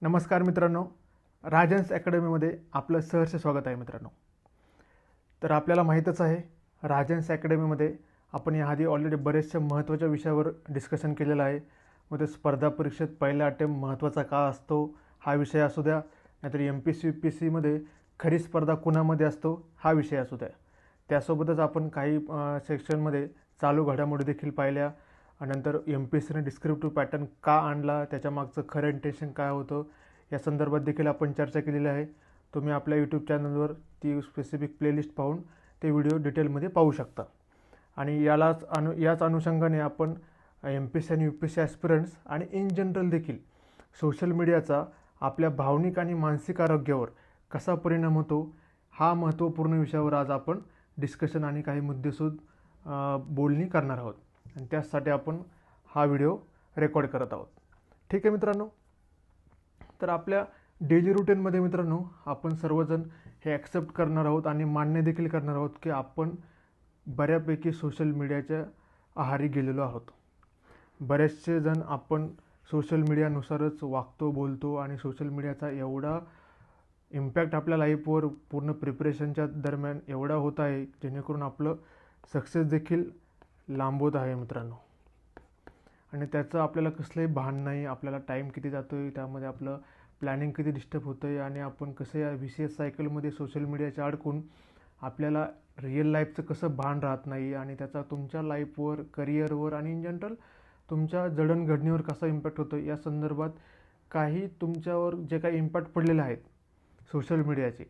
नमस्कार मित्रांनो, राजन्स अकॅडमीमध्ये आपलं सहर्ष स्वागत आहे मित्रांनो. तर आपल्याला माहीतच आहे, राजन्स अकॅडमीमध्ये आपण याआधी ऑलरेडी बरेचशा महत्त्वाच्या विषयावर डिस्कशन केलेलं आहे. मग ते स्पर्धा परीक्षेत पहिला अटेम्प्ट महत्त्वाचा का असतो हा विषय असू द्या, नाहीतर MPSC UPSCमध्ये खरी स्पर्धा कुणामध्ये असतो हा विषय असू द्या. त्यासोबतच आपण काही सेक्शनमध्ये चालू घडामोडी देखील पाहिल्या. नंतर MPSCने डिस्क्रिप्टिव्ह पॅटर्न का आणला, त्याच्यामागचं खरं इंटेन्शन काय होतं या संदर्भात देखील आपण चर्चा केलेली आहे. तुम्ही आपल्या यूट्यूब चॅनलवर ती स्पेसिफिक प्लेलिस्ट पाहून ते व्हिडिओ डिटेलमध्ये पाहू शकता. आणि याच अनुषंगाने आपण MPSC आणि UPSC ॲस्पिरंट्स आणि इन जनरल देखील सोशल मीडियाचा आपल्या भावनिक आणि मानसिक आरोग्यावर कसा परिणाम होतो हा महत्त्वपूर्ण विषयावर आज आपण डिस्कशन आणि काही मुद्देसूद बोलणी करणार आहोत. आणि त्यासाठी आपण हा व्हिडिओ रेकॉर्ड करत आहोत. ठीक आहे मित्रांनो. तर आपल्या डेली रुटीनमध्ये मित्रांनो आपण सर्वजण हे ॲक्सेप्ट करणार आहोत आणि मान्य देखील करणार आहोत की आपण बऱ्यापैकी सोशल मीडियाच्या आहारी गेलेलो आहोत. बरेचसे जण आपण सोशल मीडियानुसारच वागतो, बोलतो आणि सोशल मीडियाचा एवढा इम्पॅक्ट आपल्या लाईफवर पूर्ण प्रिपरेशनच्या दरम्यान एवढा होत आहे जेणेकरून आपलं सक्सेस देखील लांबवत आहे मित्रांनो. आणि त्याचं आपल्याला कसलंही भान नाही. आपल्याला टाईम किती जातो आहे, त्यामध्ये आपलं प्लॅनिंग किती डिस्टर्ब होतं आहे आणि आपण कसं या VCS सायकलमध्ये सोशल मीडियाच्या अडकून आपल्याला रिअल लाईफचं कसं भान राहत नाही आणि त्याचा तुमच्या लाईफवर, करिअरवर आणि इन जनरल तुमच्या जडणघडणीवर कसा इम्पॅक्ट होतो या संदर्भात काही तुमच्यावर जे काही इम्पॅक्ट पडलेले आहेत सोशल मीडियाचे,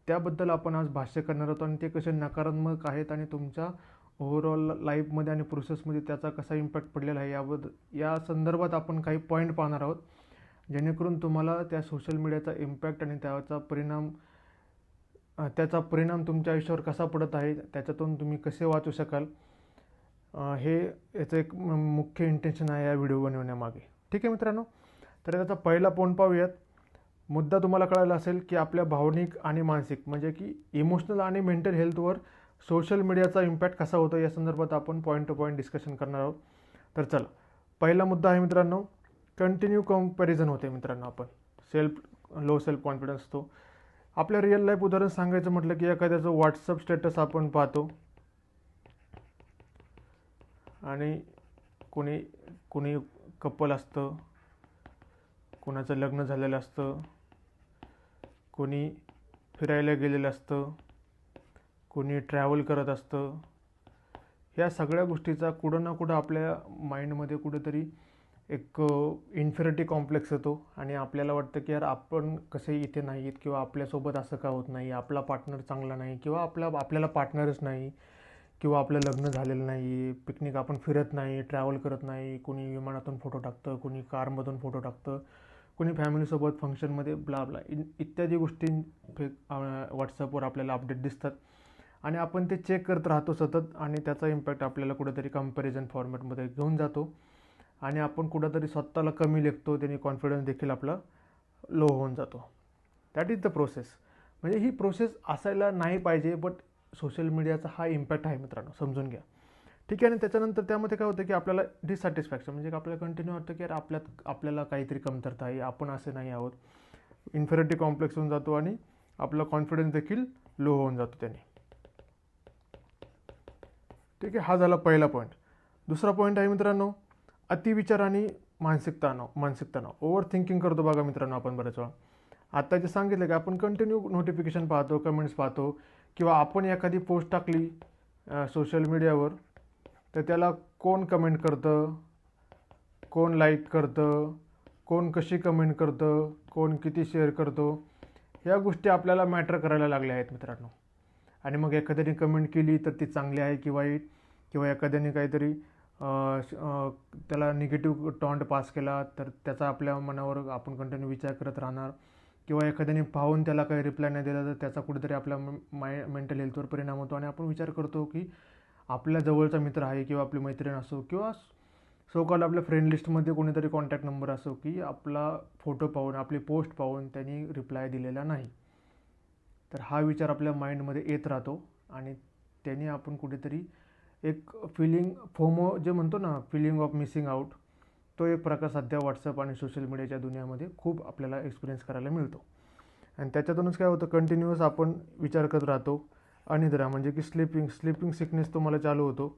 त्याबद्दल आपण आज भाष्य करणार आहोत. आणि ते कसे नकारात्मक आहेत आणि तुमच्या ओव्हरऑल लाईफमध्ये आणि प्रोसेसमध्ये त्याचा कसा इम्पॅक्ट पडलेला आहे या संदर्भात आपण काही पॉईंट पाहणार आहोत, जेणेकरून तुम्हाला त्या सोशल मीडियाचा इम्पॅक्ट आणि त्याचा परिणाम तुमच्या आयुष्यावर कसा पडत आहे, त्याच्यातून तुम्ही कसे वाचू शकाल, हे याचं एक मुख्य इंटेन्शन आहे या व्हिडिओ बनवण्यामागे. ठीक आहे मित्रांनो. तर त्याचा पहिला पॉईंट पाहूयात. मुद्दा तुम्हाला कळाला असेल की आपल्या भावनिक आणि मानसिक म्हणजे की इमोशनल आणि मेंटल हेल्थवर सोशल मीडियाचा इम्पॅक्ट कसा होतो या संदर्भात आपण पॉईंट टू पॉईंट डिस्कशन करणार आहोत. तर चला, पहिला मुद्दा आहे मित्रांनो, कंटिन्यू कंपॅरिझन होते मित्रांनो. आपण लो सेल्फ कॉन्फिडन्स असतो. आपल्या रिअल लाईफ उदाहरण सांगायचं म्हटलं की एखाद्याचं व्हॉट्सअप स्टेटस आपण पाहतो आणि कोणी कपल असतं, कोणाचं लग्न झालेलं असतं, कोणी फिरायला गेलेलं असतं, कोणी ट्रॅव्हल करत असतं. ह्या सगळ्या गोष्टीचा कुठं ना कुठं आपल्या माइंडमध्ये कुठेतरी एक इन्फिरिटी कॉम्प्लेक्स येतो आणि आपल्याला वाटतं की यार आपण कसे इथे नाही आहेत, किंवा आपल्यासोबत असं का होत नाही, आपला पार्टनर चांगला नाही, किंवा आपल्याला पार्टनरच नाही, किंवा आपलं लग्न झालेलं नाही, पिकनिक आपण फिरत नाही, ट्रॅव्हल करत नाही, कोणी विमानातून फोटो टाकतं, कोणी कारमधून फोटो टाकतं, कोणी फॅमिलीसोबत फंक्शनमध्ये ब्ला ब्ला इत्यादी गोष्टी व्हॉट्सअपवर आपल्याला अपडेट दिसतात आणि आपण ते चेक करत राहतो सतत. आणि त्याचा इम्पॅक्ट आपल्याला कुठेतरी कंपॅरिझन फॉर्मॅटमध्ये घेऊन जातो आणि आपण कुठंतरी स्वतःला कमी लेखतो. त्याने कॉन्फिडन्स देखील आपला लो होऊन जातो. That is the process. म्हणजे ही प्रोसेस असायला नाही पाहिजे, बट सोशल मीडियाचा हा इम्पॅक्ट आहे मित्रांनो, समजून घ्या. ठीक आहे. आणि त्याच्यानंतर त्यामध्ये काय होतं की आपल्याला डिससॅटिस्फॅक्शन म्हणजे आपल्याला कंटिन्यू वाटतं की यार आपल्याला काहीतरी कमतरता आहे, आपण असे नाही आहोत. इन्फिरिटी कॉम्प्लेक्स होऊन जातो आणि आपला कॉन्फिडन्स देखील लो होऊन जातो त्याने. ठीक आहे. हा झाला पहिला पॉईंट. दुसरा पॉईंट आहे मित्रांनो, अतिविचार आणि मानसिक तणाव. ओव्हर थिंकिंग करतो बघा मित्रांनो आपण बऱ्याच वेळा. आता जे सांगितलं की आपण कंटिन्यू नोटिफिकेशन पाहतो, कमेंट्स पाहतो, किंवा आपण एखादी पोस्ट टाकली सोशल मीडियावर तर त्याला कोण कमेंट करतं, कोण लाईक करतं, कोण कशी कमेंट करतं, कोण किती शेअर करतो, ह्या गोष्टी आपल्याला मॅटर करायला लागल्या आहेत मित्रांनो. आणि मग एखाद्याने कमेंट केली तर ती चांगली आहे की वाईट, किंवा एखाद्याने काहीतरी त्याला निगेटिव्ह टॉन्ट पास केला तर त्याचा आपल्या मनावर आपण कंटिन्यू विचार करत राहणार, किंवा एखाद्याने पाहून त्याला काही रिप्लाय नाही दिला तर त्याचा कुठेतरी आपल्या मेंटल हेल्थवर परिणाम होतो. आणि आपण विचार करतो की आपल्या जवळचा मित्र आहे, किंवा आपली मैत्रीण असो, किंवा सो कॉल्ड आपल्या फ्रेंड लिस्टमध्ये कोणीतरी कॉन्टॅक्ट नंबर असो, की आपला फोटो पाहून, आपली पोस्ट पाहून त्यांनी रिप्लाय दिलेला नाही. तर हा विचार आपल्या माइंडमध्ये येत राहतो आणि त्याने आपण कुठेतरी एक फिलिंग, फोमो जे म्हणतो ना, फिलिंग ऑफ मिसिंग आउट, तो एक प्रकार सध्या व्हॉट्सअप आणि सोशल मीडियाच्या दुनियामध्ये खूप आपल्याला एक्सपिरियन्स करायला मिळतो. आणि त्याच्यातूनच काय होतं, कंटिन्युअस आपण विचार करत राहतो. अनिद्रा म्हणजे की स्लीपिंग सिकनेस तुम्हाला चालू होतो.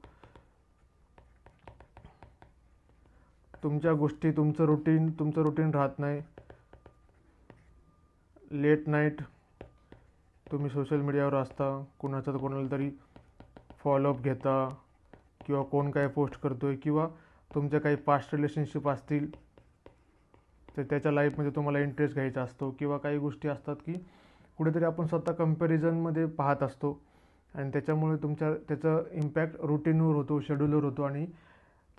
तुमच्या गोष्टी तुमचं रुटीन राहत नाही. लेट नाईट तुम्ही सोशल मीडियावर असता, कोणाला तरी फॉलोअप घेता, किंवा कोण काय पोस्ट करतोय, किंवा तुमच्या काही पास्ट रिलेशनशिप असतील तर त्याच्या लाईफमध्ये तुम्हाला इंटरेस्ट घ्यायचा असतो, किंवा काही गोष्टी असतात की कुठेतरी आपण स्वतः कंपॅरिझनमध्ये पाहत असतो आणि त्याच्यामुळे त्याचा इम्पॅक्ट रुटीनवर होतो, शेड्यूलवर होतो आणि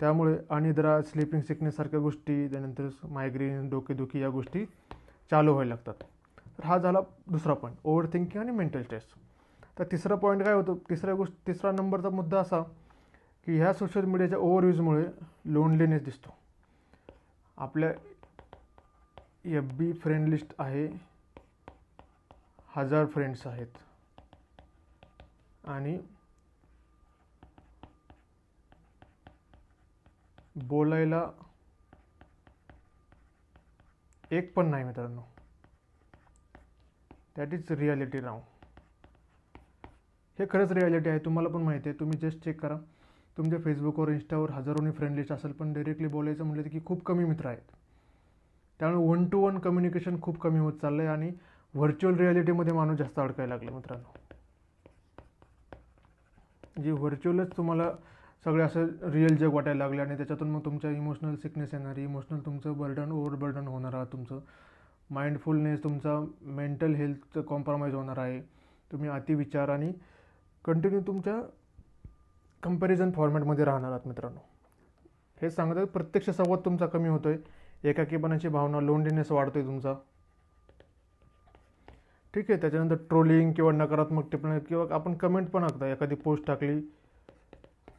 त्यामुळे अनिद्रा, स्लीपिंग सिकनेससारख्या गोष्टी, त्यानंतर मायग्रेन, डोकेदुखी या गोष्टी चालू व्हायला लागतात. तर हा झाला दुसरा पॉईंट, ओव्हर थिंकिंग आणि मेंटल स्ट्रेस. तर तिसरा पॉईंट काय होतो, तिसरा नंबरचा मुद्दा असा की ह्या सोशल मीडियाच्या ओव्हरयूजमुळे लोनलीनेस दिसतो. आपल्या FB फ्रेंड लिस्ट आहे, 1000 फ्रेंड्स आहेत आणि बोलायला एक पण नाही मित्रांनो. दॅट इज रियालिटी नाव. हे खरंच रियालिटी आहे, तुम्हाला पण माहिती आहे. तुम्ही जस्ट चेक करा, तुमच्या फेसबुकवर, इंस्टावर हजारोनी फ्रेंड लिस्ट असेल, पण डायरेक्टली बोलायचं म्हटलं की खूप कमी मित्र आहेत. त्यामुळे 1 to 1 कम्युनिकेशन खूप कमी होत चाललं आहे आणि व्हर्च्युअल रियालिटीमध्ये माणूस जास्त अडकायला लागले मित्रांनो. जे व्हर्च्युअलच तुम्हाला सगळे असं रिअल जग वाटायला लागले आणि त्याच्यातून मग तुमच्या इमोशनल सिकनेस येणारी, इमोशनल तुमचं ओव्हरबर्डन होणार आहे, तुमचं माइंडफुलनेस, तुमचा मेंटल हेल्थचं कॉम्प्रोमाइज होणार आहे. तुम्ही अतिविचार आणि कंटिन्यू तुमच्या कंपॅरिझन फॉर्मॅटमध्ये राहणार आहात मित्रांनो. हे सांगतात प्रत्यक्ष संवाद तुमचा कमी होतोय, एकाकीपणाची भावना, लोनलीनेस वाढतोय तुमचा. ठीक आहे. त्याच्यानंतर ट्रोलिंग किंवा नकारात्मक टिप्पणी, किंवा आपण कमेंट पण ऐकता, एखादी पोस्ट टाकली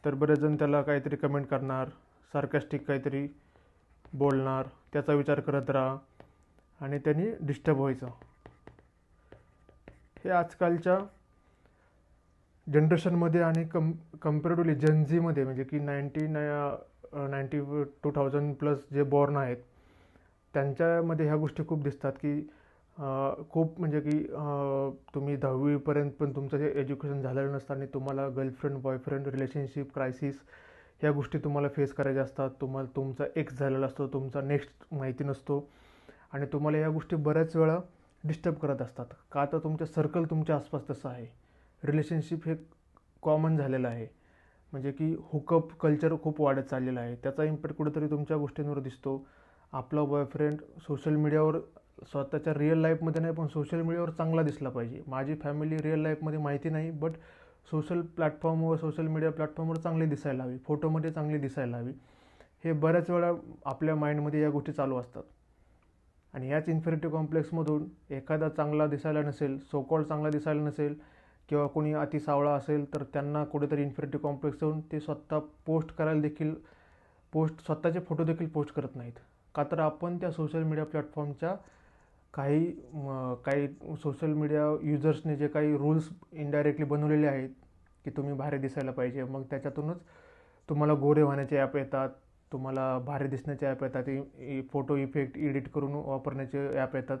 तर बरेच जण त्याला काहीतरी कमेंट करणार, सार्कास्टिक काहीतरी बोलणार, त्याचा विचार करत राहा आणि त्यांनी डिस्टर्ब व्हायचं. हे आजकालच्या जनरेशनमध्ये आणि कम्पॅरेटिव्हली जनझीमध्ये, म्हणजे की 2000+ जे बॉर्न आहेत त्यांच्यामध्ये ह्या गोष्टी खूप दिसतात की खूप म्हणजे की तुम्ही 10वीपर्यंत पण तुमचं जे एज्युकेशन झालेलं नसतं आणि तुम्हाला गर्लफ्रेंड, बॉयफ्रेंड, रिलेशनशिप, क्रायसिस ह्या गोष्टी तुम्हाला फेस करायच्या असतात. तुमचा एक्स झालेला असतो, तुमचा नेक्स्ट माहिती नसतो आणि तुम्हाला या गोष्टी बऱ्याच वेळा डिस्टर्ब करत असतात. का तर तुमचं सर्कल तुमच्या आसपास तसं आहे. रिलेशनशिप हे कॉमन झालेलं आहे, म्हणजे की हुकअप कल्चर खूप वाढत चाललेलं आहे. त्याचा इम्पॅक्ट कुठेतरी तुमच्या गोष्टींवर दिसतो. आपला बॉयफ्रेंड सोशल मीडियावर, स्वतःच्या रिअल लाईफमध्ये नाही पण सोशल मीडियावर चांगला दिसला पाहिजे. माझी फॅमिली रिअल लाईफमध्ये माहिती नाही, बट सोशल मीडिया प्लॅटफॉर्मवर चांगली दिसायला हवी, फोटोमध्ये चांगली दिसायला हवी. हे बऱ्याच वेळा आपल्या माइंडमध्ये या गोष्टी चालू असतात आणि याच इन्फेरिटी कॉम्प्लेक्समधून एखादा चांगला दिसायला नसेल, सोकॉल्ड चांगला दिसायला नसेल, किंवा कोणी अति सावळा असेल तर त्यांना कुठेतरी इन्फेरिटी कॉम्प्लेक्स होऊन ते स्वतः स्वतःचे फोटो देखील पोस्ट करत नाहीत. का तर आपण त्या सोशल मीडिया प्लॅटफॉर्मच्या काही सोशल मीडिया युजर्सने जे काही रूल्स इनडायरेक्टली बनवलेले आहेत की तुम्ही भारी दिसायला पाहिजे, मग त्याच्यातूनच तुम्हाला गोरे होण्याचे ॲप येतात, तुम्हाला भारी दिसण्याचे ॲप येतात, फोटो इफेक्ट एडिट करून वापरण्याचे ॲप येतात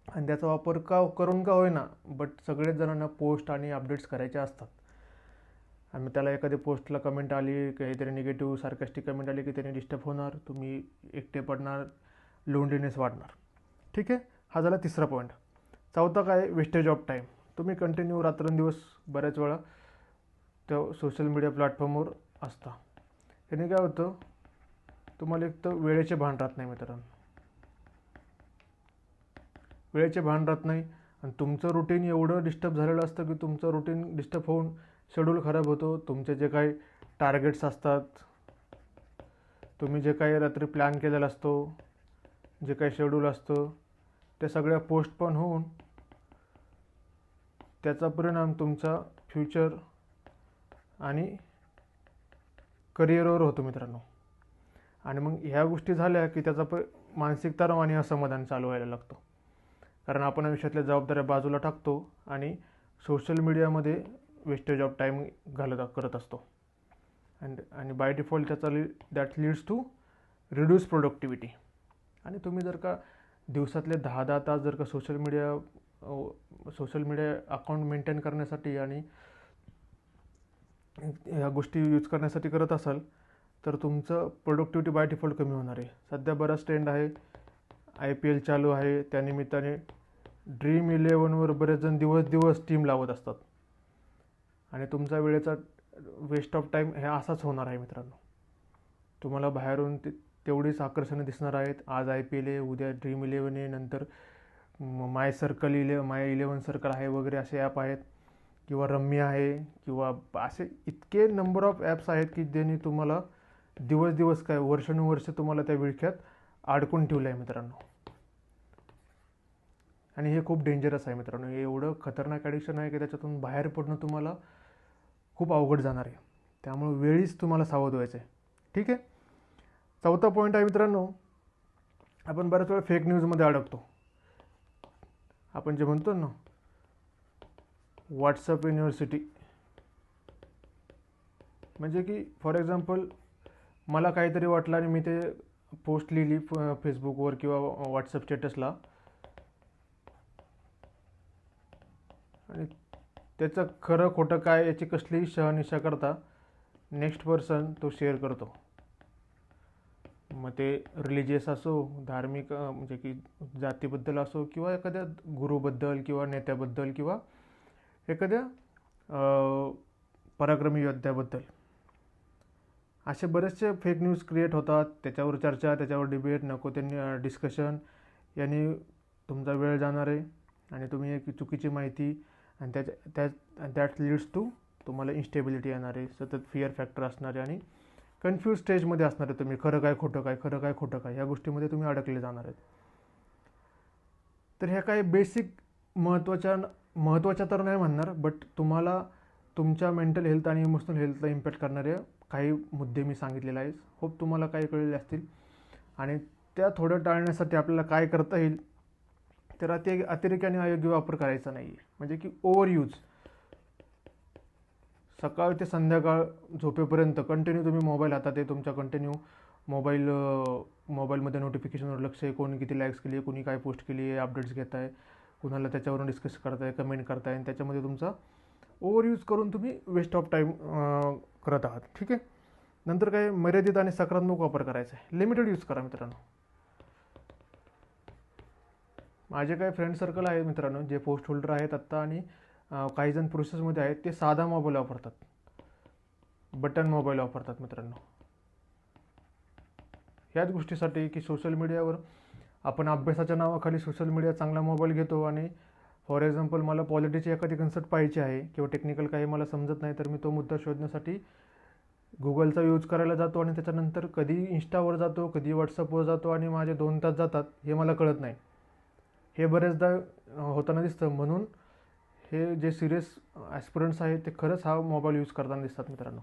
आणि त्याचा वापर करून का होईना बट सगळेच जणांना पोस्ट आणि अपडेट्स करायचे असतात. आणि त्याला एखादी पोस्टला कमेंट आली, काहीतरी निगेटिव्ह सार्कास्टिक कमेंट आली की त्याने डिस्टर्ब होणार, तुम्ही एकटे पडणार, लोनलीनेस वाढणार. ठीक आहे. हा झाला तिसरा पॉईंट. चौथा काय, वेस्टेज ऑफ टाईम. तुम्ही कंटिन्यू रात्रंदिवस बऱ्याच वेळा त्या सोशल मीडिया प्लॅटफॉर्मवर असता. त्याने काय होतं, तुम्हाला एक तर वेळेचे भान राहत नाही मित्रांनो. वेळेचे भान राहत नाही आणि तुमचं रुटीन एवढं डिस्टर्ब झालेलं असतं की तुमचं रुटीन डिस्टर्ब होऊन शेड्यूल खराब होतो. तुमचे जे काही टार्गेट्स असतात, तुम्ही जे काही रात्री प्लॅन केलेला असतो, जे काही शेड्यूल असतं, ते सगळ्या पोस्टपोन होऊन त्याचा परिणाम तुमचा फ्युचर आणि करिअरवर होतो मित्रांनो. आणि मग ह्या गोष्टी झाल्या की त्याचा मानसिक तणाव आणि असमाधान चालू व्हायला लागतो, कारण आपण आयुष्यातल्या जबाबदाऱ्या बाजूला टाकतो आणि सोशल मीडियामध्ये वेस्टेज ऑफ टाईम करत असतो. आणि by default that leads to reduce productivity. आणि तुम्ही जर का दिवसातले 10-10 तास जर का सोशल मीडिया अकाउंट मेंटेन करण्यासाठी आणि ह्या गोष्टी यूज करण्यासाठी करत असाल तर तुमचं प्रोडक्टिव्हिटी बाय डिफॉल्ट कमी होणार आहे. सध्या बराच ट्रेंड आहे, IPL चालू आहे, त्यानिमित्ताने ड्रीम11वर बरेच जण दिवस टीम लावत असतात आणि तुमचा वेळेचा वेस्ट ऑफ टाईम हे असाच होणार आहे मित्रांनो. तुम्हाला बाहेरून तेवढीच आकर्षणं दिसणार आहेत. आज IPL आहे, उद्या ड्रीम11 आहे, नंतर माय11 सर्कल आहे वगैरे असे ॲप आहेत, किंवा रम्मी आहे, किंवा असे इतके नंबर ऑफ ॲप्स आहेत की ज्यांनी तुम्हाला दिवस काय वर्षानुवर्ष तुम्हाला त्या विळख्यात अडकून ठेवलं आहे मित्रांनो. आणि हे खूप डेंजरस आहे मित्रांनो. हे एवढं खतरनाक ॲडिक्शन आहे की त्याच्यातून बाहेर पडणं तुम्हाला खूप अवघड जाणार आहे. त्यामुळे वेळीच तुम्हाला सावध व्हायचं आहे. ठीक आहे. चौथा पॉईंट आहे मित्रांनो, आपण बऱ्याच वेळा फेक न्यूजमध्ये अडकतो. आपण जे म्हणतो ना व्हॉट्सअप युनिव्हर्सिटी, म्हणजे की फॉर एक्झाम्पल मला काहीतरी वाटलं आणि मी ते पोस्ट लिहिली फेसबुकवर किंवा व्हॉट्सअप स्टेटसला, आणि त्याचं खरं खोटं काय याची कसलीही शहानिशा करता नेक्स्ट पर्सन तो शेअर करतो. मग ते रिलिजियस असो, धार्मिक म्हणजे की जातीबद्दल असो, किंवा एखाद्या गुरुबद्दल किंवा नेत्याबद्दल किंवा एखाद्या पराक्रमी योद्ध्याबद्दल, असे बरेचसे फेक न्यूज क्रिएट होतात. त्याच्यावर चर्चा, त्याच्यावर डिबेट, नको त्यांनी डिस्कशन, यांनी तुमचा वेळ जाणार आहे आणि तुम्ही एक चुकीची माहिती, आणि दॅट लीड्स टू तुम्हाला इन्स्टेबिलिटी येणार आहे, सतत फिअर फॅक्टर असणार आहे आणि कन्फ्यूज स्टेजमध्ये असणार आहे तुम्ही. खरं काय खोटं काय ह्या गोष्टीमध्ये तुम्ही अडकले जाणार आहेत. तर ह्या काही बेसिक महत्त्वाच्या तर नाही म्हणणार, बट तुम्हाला तुमच्या मेंटल हेल्थ आणि इमोशनल हेल्थला इम्पॅक्ट करणारे काही मुद्दे मी सांगितलेले आहेत. होप तुम्हाला काही कळलेले असतील. आणि त्या थोडं टाळण्यासाठी आपल्याला काय करता येईल, तर अतिरेक आणि अयोग्य वापर करायचा नाही आहे. म्हणजे की ओव्हर यूज, सकाळ ते संध्याकाळ झोपेपर्यंत कंटिन्यू तुम्ही मोबाईल हातात आहे, तुमच्या कंटिन्यू मोबाईलमध्ये नोटिफिकेशनवर लक्ष आहे, कोणी किती लाईक्स केली आहे, कोणी काय पोस्ट केली आहे, अपडेट्स घेत आहे, कुणाला त्याच्यावरून डिस्कस करताय, कमेंट करताय, आणि त्याच्यामध्ये तुमचा ओव्हर यूज करून तुम्ही वेस्ट ऑफ टाईम करत आहात. ठीक आहे. नंतर काय, मर्यादित आणि सकारात्मक वापर करायचा आहे, लिमिटेड यूज करा मित्रांनो. माझे काही फ्रेंड सर्कल आहे मित्रांनो जे पोस्ट होल्डर आहेत आत्ता, आणि काही जण प्रोसेसमध्ये आहेत, ते साधा मोबाईल वापरतात, बटन मोबाईल वापरतात मित्रांनो. ह्याच गोष्टीसाठी की सोशल मीडियावर आपण अभ्यासाच्या नावाखाली सोशल मीडिया चांगला मोबाईल घेतो, आणि फॉर एक्झाम्पल मला पॉलिटिक्सची एखादी कन्सेप्ट पाहिजे आहे किंवा टेक्निकल काही मला समजत नाही, तर मी तो मुद्दा शोधण्यासाठी गुगलचा यूज करायला जातो, आणि त्याच्यानंतर कधी इन्स्टावर जातो, कधी व्हॉट्सअपवर जातो, आणि माझे 2 तास जातात हे मला कळत नाही. हे बरेचदा होताना दिसतं. म्हणून हे जे सिरियस ॲस्पिरंट्स आहेत ते खरंच हा मोबाईल यूज करताना दिसतात मित्रांनो.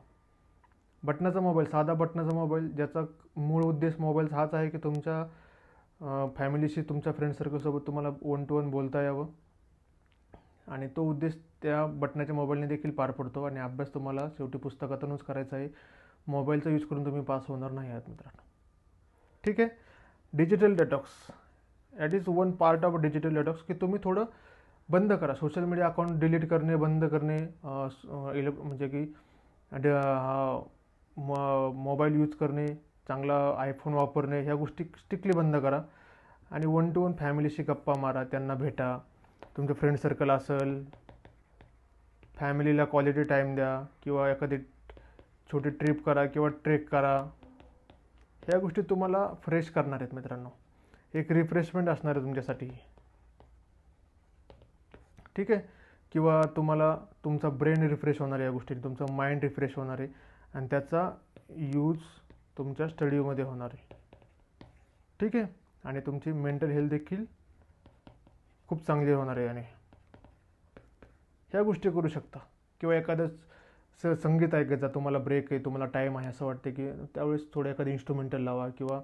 बटनाचा मोबाईल, साधा बटनाचा मोबाईल, ज्याचा मूळ उद्देश मोबाईलचा हाच आहे की तुमच्या फॅमिलीशी, तुमच्या फ्रेंड सर्कलसोबत तुम्हाला 1 to 1 बोलता यावं, आणि तो उद्देश त्या बटनाच्या मोबाईलने देखील पार पडतो. आणि अभ्यास तुम्हाला शेवटी पुस्तकातूनच करायचा आहे, मोबाईलचा यूज करून तुम्ही पास होणार नाही आहात मित्रांनो. ठीक आहे. Digital detox, that is one part of digital detox, की तुम्ही थोडं बंद करा सोशल मीडिया अकाउंट, डिलीट करणे, बंद करणे, म्हणजे की मोबाईल यूज करणे, चांगला आयफोन वापरणे, ह्या गोष्टी स्ट्रिक्टली बंद करा. आणि 1 to 1 फॅमिलीशी गप्पा मारा, त्यांना भेटा, तुमचं फ्रेंड सर्कल असेल, फॅमिलीला क्वालिटी टाईम द्या, किंवा एखादी छोटी ट्रिप करा किंवा ट्रेक करा. ह्या गोष्टी तुम्हाला फ्रेश करणार आहेत मित्रांनो, एक रिफ्रेशमेंट असणार आहे तुमच्यासाठी. ठीक आहे. किंवा तुम्हाला तुमचा ब्रेन रिफ्रेश होणार आहे या गोष्टीने, तुमचं माइंड रिफ्रेश होणार आहे, आणि त्याचा यूज तुमच्या स्टडीमध्ये होणार आहे. ठीक आहे. आणि तुमची मेंटल हेल्थ देखील खूप चांगली होणार आहे. आणि ह्या गोष्टी करू शकता. किंवा एखादं संगीत ऐकायचा, तुम्हाला ब्रेक आहे, तुम्हाला टाईम आहे असं वाटते की त्यावेळेस थोडं एखादं इन्स्ट्रुमेंटल लावा, किंवा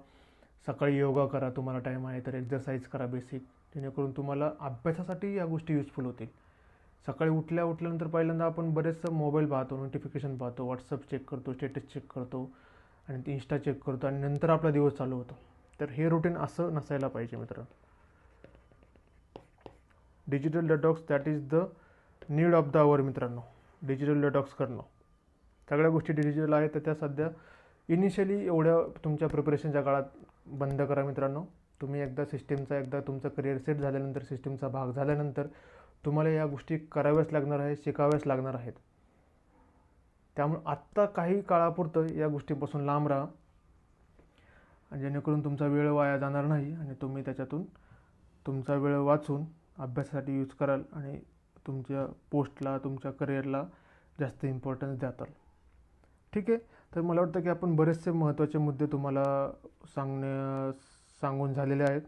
सकाळी योगा करा, तुम्हाला टाईम आहे तर एक्झरसाईज करा बेसिक, जेणेकरून तुम्हाला अभ्यासासाठी या गोष्टी युजफुल होतील. सकाळी उठल्यानंतर पहिल्यांदा आपण बरेचसं मोबाईल पाहतो, नोटिफिकेशन पाहतो, व्हॉट्सअप चेक करतो, स्टेटस चेक करतो, आणि ते इंस्टा चेक करतो आणि नंतर आपला दिवस चालू होतो. तर हे रुटीन असं नसायला पाहिजे मित्रांनो. Digital detox that is the need of the hour मित्रांनो. डिजिटल डेटॉक्स करणं, सगळ्या गोष्टी डिजिटल आहेत तर त्या सध्या इनिशियली एवढ्या तुमच्या प्रिपरेशनच्या काळात बंद करा मित्रांनो. तुम्ही एकदा तुमचं करिअर सेट झाल्यानंतर, सिस्टीमचा भाग झाल्यानंतर तुम्हाला या गोष्टी कराव्याच लागणार आहेत, शिकाव्याच लागणार आहेत. त्यामुळे आत्ता काही काळापुरतं या गोष्टींपासून लांब राहा, जेणेकरून तुमचा वेळ वाया जाणार नाही आणि तुम्ही त्याच्यातून तुमचा वेळ वाचून अभ्यासासाठी यूज कराल आणि तुमच्या पोस्टला, तुमच्या करिअरला जास्त इम्पॉर्टन्स द्याल. ठीक आहे. तर मला वाटतं की आपण बरेचसे महत्त्वाचे मुद्दे तुम्हाला सांगून झालेले आहेत.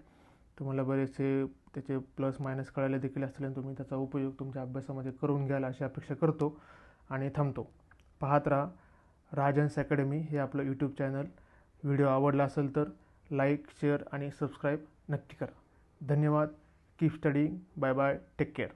तुम्हाला बरेचसे त्याचे प्लस मायनस कळायला देखील असतील आणि तुम्ही त्याचा उपयोग तुमच्या अभ्यासामध्ये करून घ्याल अशी अपेक्षा करतो आणि थांबतो. पाहत राहा राजन्स अकॅडमी हे आपलं यूट्यूब चॅनल. व्हिडिओ आवडला असेल तर लाईक, शेअर आणि सबस्क्राईब नक्की करा. धन्यवाद. Keep studying. Bye bye. Take care.